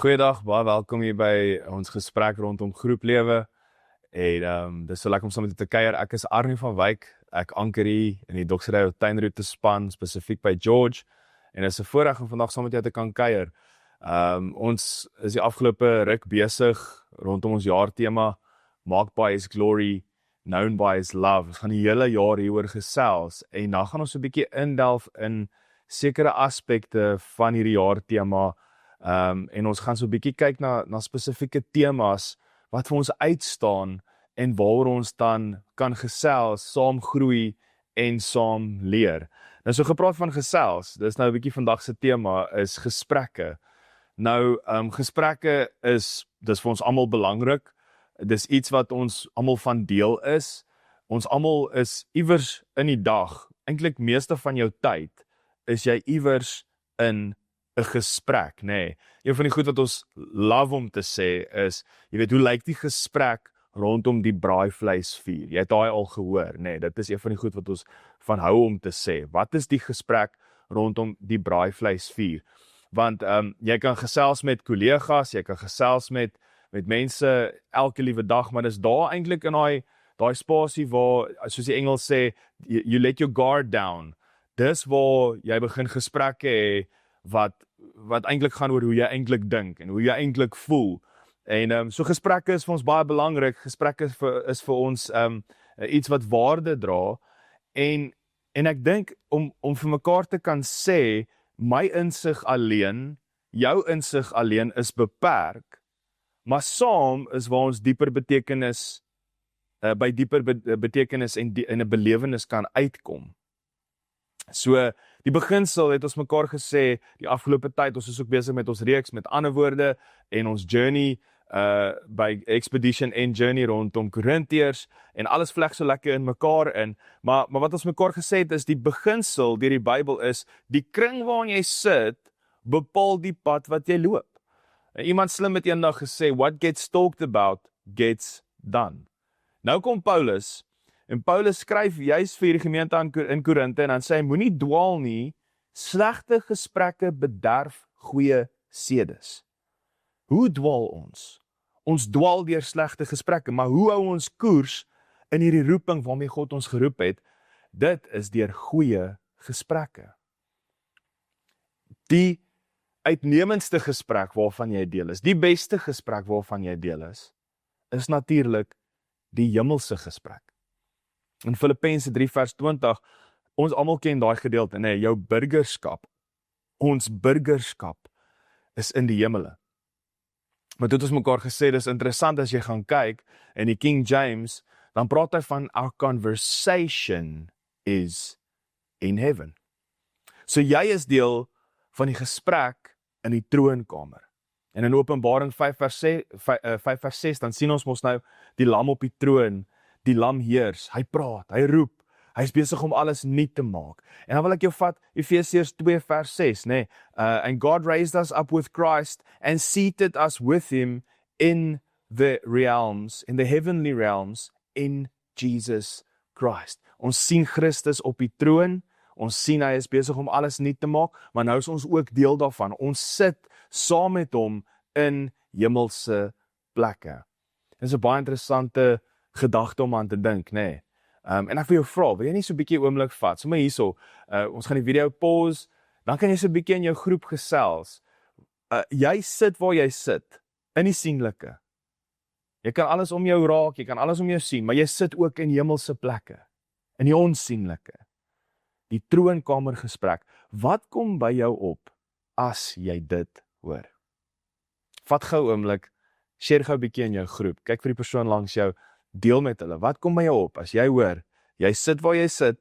Goeiedag, baie welkom hier by ons gesprek rondom groeplewe. En dis so lekker om saam met julle te kuier. Ek is Arnie van Wyk. Ek anker hier in die Doksery tuinroete span, spesifiek by George. En dit is 'n voorreg om vandag saam met jou te kan kuier. Ons is die afgelope ruk besig rondom ons jaartema Marked by His Glory, Known by His Love. Ons gaan die hele jaar hieroor gesels en dan gaan ons 'n bietjie indelf in sekere aspekte van hierdie jaartema. En ons gaan so 'n bietjie kyk na spesifieke temas wat vir ons uitstaan en waaroor ons dan kan gesels, saam groei en saam leer. Nou so gepraat van gesels, dis nou 'n bietjie vandag se tema is gesprekke. Nou gesprekke dis vir ons almal belangrik. Dis iets wat ons almal van deel is. Ons almal is iewers in die dag, eintlik meeste van jou tyd, is jy iewers in 'n gesprek, nê. Een van die goed wat ons love om te sê is, jy weet, hoe lyk die gesprek rondom die braaivleisvuur? Jy het daai al gehoor, nê. Dit is een van die goed wat ons van hou om te sê. Wat is die gesprek rondom die braaivleisvuur? Want jy kan gesels met kollegas, jy kan gesels met mense elke liewe dag, maar dis daar eintlik in daai spasie waar, soos die Engels sê, you let your guard down. Dis waar jy begin gesprekke hê wat eintlik gaan oor hoe jy eintlik dink en hoe jy eintlik voel. En so gesprekke is vir ons baie belangrik. Gesprekke is vir ons iets wat waarde dra. En ek dink om vir mekaar te kan sê, my insig alleen, jou insig alleen is beperk, maar saam is waar ons dieper betekenis by dieper betekenis en 'n belewenis kan uitkom. So die beginsel het ons mekaar gesê die afgelope tyd, ons is ook besig met ons reeks, met ander woorde, en ons journey by Expedition and Journey rondom Korintiërs, en alles vleg so lekker in mekaar in, maar wat ons mekaar gesê het is, die beginsel deur die Bybel is, die kring waarin jy sit, bepaal die pad wat jy loop. En iemand slim het eendag gesê, what gets talked about, gets done. Nou kom Paulus, en Paulus skryf juist vir die gemeente in Korinte, en dan sê hy, moenie dwaal nie, slegte gesprekke bederf goeie sedes. Hoe dwaal ons? Ons dwaal deur slegte gesprekke, maar hoe hou ons koers in hierdie roeping waarmee God ons geroep het? Dit is deur goeie gesprekke. Die uitnemendste gesprek waarvan jy deel is, die beste gesprek waarvan jy deel is natuurlik die hemelse gesprek. In Filippense 3 vers 20, ons almal ken daai gedeelte, nee, jou burgerskap, ons burgerskap is in die hemele. Maar toe het ons mekaar gesê, dis interessant as jy gaan kyk, in die King James, dan praat hy van our conversation is in heaven. So jy is deel van die gesprek in die troonkamer. En in Openbaring 5 vers 6, dan sien ons mos nou die lam op die troon, die lam heers, hy praat, hy roep, hy is besig om alles nuut te maak. En dan wil ek jou vat, Efesiërs 2 vers 6, nee, and God raised us up with Christ and seated us with him in the realms, in the heavenly realms, in Jesus Christ. Ons sien Christus op die troon, ons sien hy is besig om alles nuut te maak, maar nou is ons ook deel daarvan. Ons sit saam met hom in hemelse plekke. Dit is 'n baie interessante gedagte om aan te dink, nê. En ek wil jou vra, wil jy nie so 'n bietjie oomblik vat? Sommer hierso, ons gaan die video pause, dan kan jy so 'n bietjie in jou groep gesels. Jy sit waar jy sit, in die sienlike. Jy kan alles om jou raak, jy kan alles om jou sien, maar jy sit ook in hemelse plekke, in die onsienlike. Die troonkamer gesprek, wat kom by jou op as jy dit hoor? Vat gou oomblik, share gou 'n bietjie in jou groep, kyk vir die persoon langs jou, deel met hulle, wat kom by jou op as jy hoor, jy sit waar jy sit,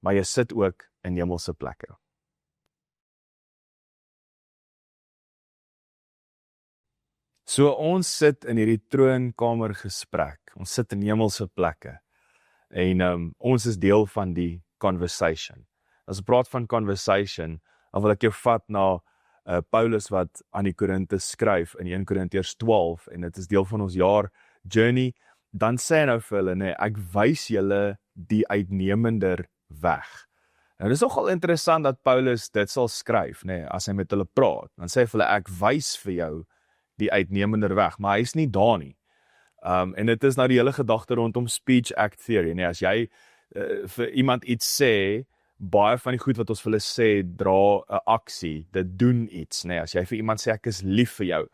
maar jy sit ook in hemelse plekke. So ons sit in hierdie troonkamer gesprek, ons sit in hemelse plekke, en ons is deel van die conversation. As ek praat van conversation, dan wil ek jou vat na Paulus wat aan die Korinte skryf in 1 Korintiërs 12, en dit is deel van ons jaar journey, dan sê hy nou vir hulle, nee, ek wys julle die uitnemender weg. Nou, dit is nogal interessant dat Paulus dit sal skryf, nee, as hy met hulle praat, dan sê hy vir hulle, ek wys vir jou die uitnemender weg, maar hy is nie daar nie. En dit is nou die hele gedagte rondom speech act theory, nee, as jy vir iemand iets sê, baie van die goed wat ons vir hulle sê, dra 'n aksie, dit doen iets, nee, as jy vir iemand sê, ek is lief vir jou,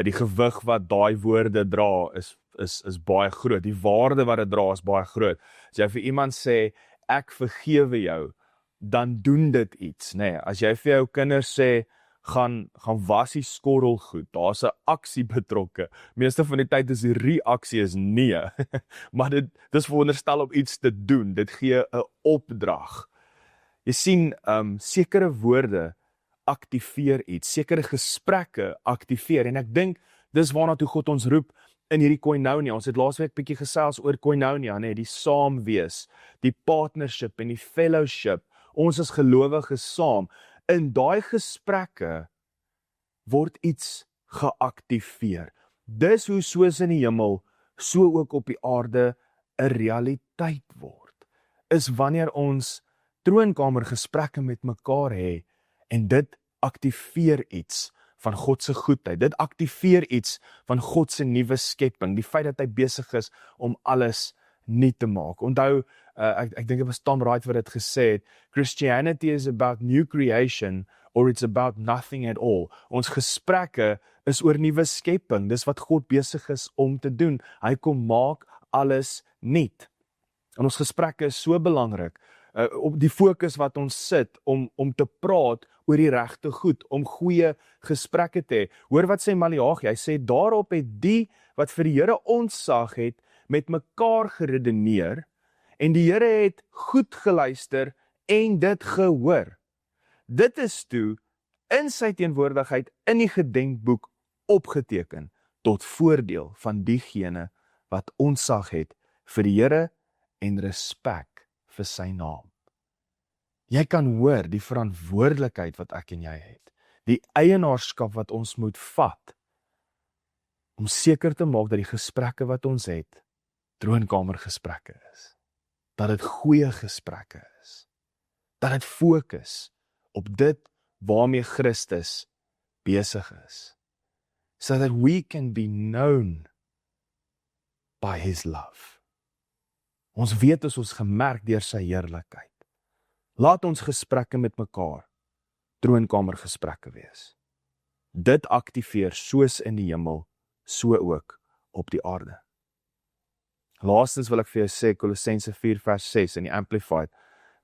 die gewig wat daai woorde dra, is baie groot, die waarde wat dit dra is baie groot. As jy vir iemand sê, ek vergewe jou, dan doen dit iets, nee, as jy vir jou kinders sê, gaan was die skorrel goed, daar's 'n aksie betrokke, meeste van die tyd is die reaksie is nee, maar dit is veronderstel om iets te doen, dit gee 'n opdrag. Jy sien, sekere woorde aktiveer iets, sekere gesprekke aktiveer, en ek dink, dis waarna toe God ons roep in hierdie koinonia. Ons het laasweek bietjie gesels oor koinonia, nee, die saamwees, die partnership en die fellowship, ons as gelowiges saam, in daai gesprekke word iets geaktiveer. Dis hoe soos in die hemel, so ook op die aarde 'n realiteit word, is wanneer ons troonkamergesprekke met mekaar hê, en dit aktiveer iets van God se goedheid, dit aktiveer iets van God se nuwe skepping, die feit dat hy besig is om alles nuut te maak. Onthou, ek dink dit was Tom Wright wat dit gesê het, Christianity is about new creation, or it's about nothing at all. Ons gesprekke is oor nuwe skepping, dis wat God besig is om te doen, hy kom maak alles nuut. En ons gesprekke is so belangrik, op die fokus wat ons sit, om te praat oor die regte goed, om goeie gesprekke te hê. Hoor wat sê Maleagi, hy sê, daarop het die wat vir die Here ontzag het, met mekaar geredeneer, en die Here het goed geluister, en dit gehoor. Dit is toe, in sy teenwoordigheid, in die gedenkboek opgeteken, tot voordeel van diegene, wat ontzag het, vir die Here, en respek vir sy naam. Jy kan hoor die verantwoordelikheid wat ek en jy het, die eienaarskap wat ons moet vat, om seker te maak dat die gesprekke wat ons het, troonkamergesprekke is, dat dit goeie gesprekke is, dat dit fokus op dit waarmee Christus besig is, so that we can be known by his love. Ons weet as ons gemerk deur sy heerlikheid. Laat ons gesprekke met mekaar troonkamergesprekke wees. Dit aktiveer soos in die hemel, so ook op die aarde. Laastens wil ek vir jou sê, Kolossense 4 vers 6 in die Amplified,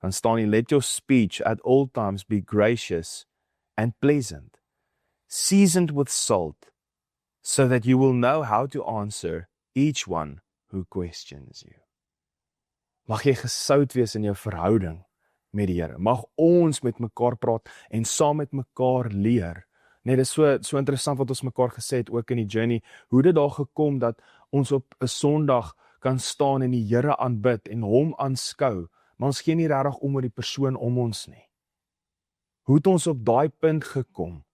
dan staan hier, let your speech at all times be gracious and pleasant, seasoned with salt, so that you will know how to answer each one who questions you. Mag jy gesout wees in jou verhouding met die Here. Mag ons met mekaar praat en saam met mekaar leer. Nee, dit is so interessant wat ons mekaar gesê het, ook in die journey, hoe dit daar gekom dat ons op 'n Sondag kan staan en die Here aanbid en hom aanskou, maar ons gee nie regtig om oor die persoon om ons nie. Hoe het ons op daai punt gekom,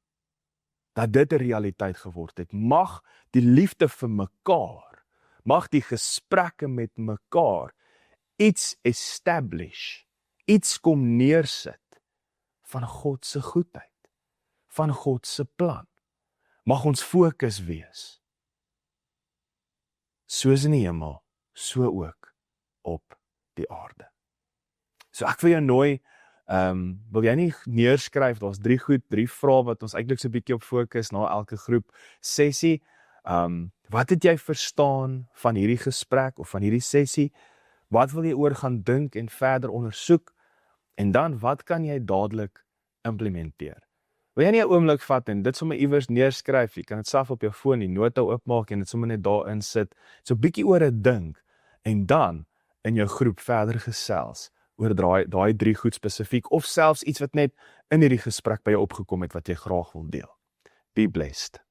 dat dit 'n realiteit geword het? Mag die liefde vir mekaar, mag die gesprekke met mekaar, iets establish, iets kom neersit, van God se goedheid, van God se plan. Mag ons fokus wees, soos in die hemel, so ook op die aarde. So ek wil jou nooi, wil jy nie neerskryf, daar's 3 vrae wat ons eintlik so 'n bietjie op fokus na elke groep sessie. Wat het jy verstaan van hierdie gesprek of van hierdie sessie? Wat wil jy oor gaan dink en verder ondersoek? En dan, wat kan jy dadelik implementeer? Wil jy nie 'n oomblik vat en dit sommer iewers neerskryf? Jy kan dit self op jou foon die nota oopmaak en dit sommer net daarin sit. So 'n bietjie oor dit dink en dan in jou groep verder gesels oor daai 3 goed spesifiek, of selfs iets wat net in hierdie gesprek by jou opgekom het wat jy graag wil deel. Be blessed.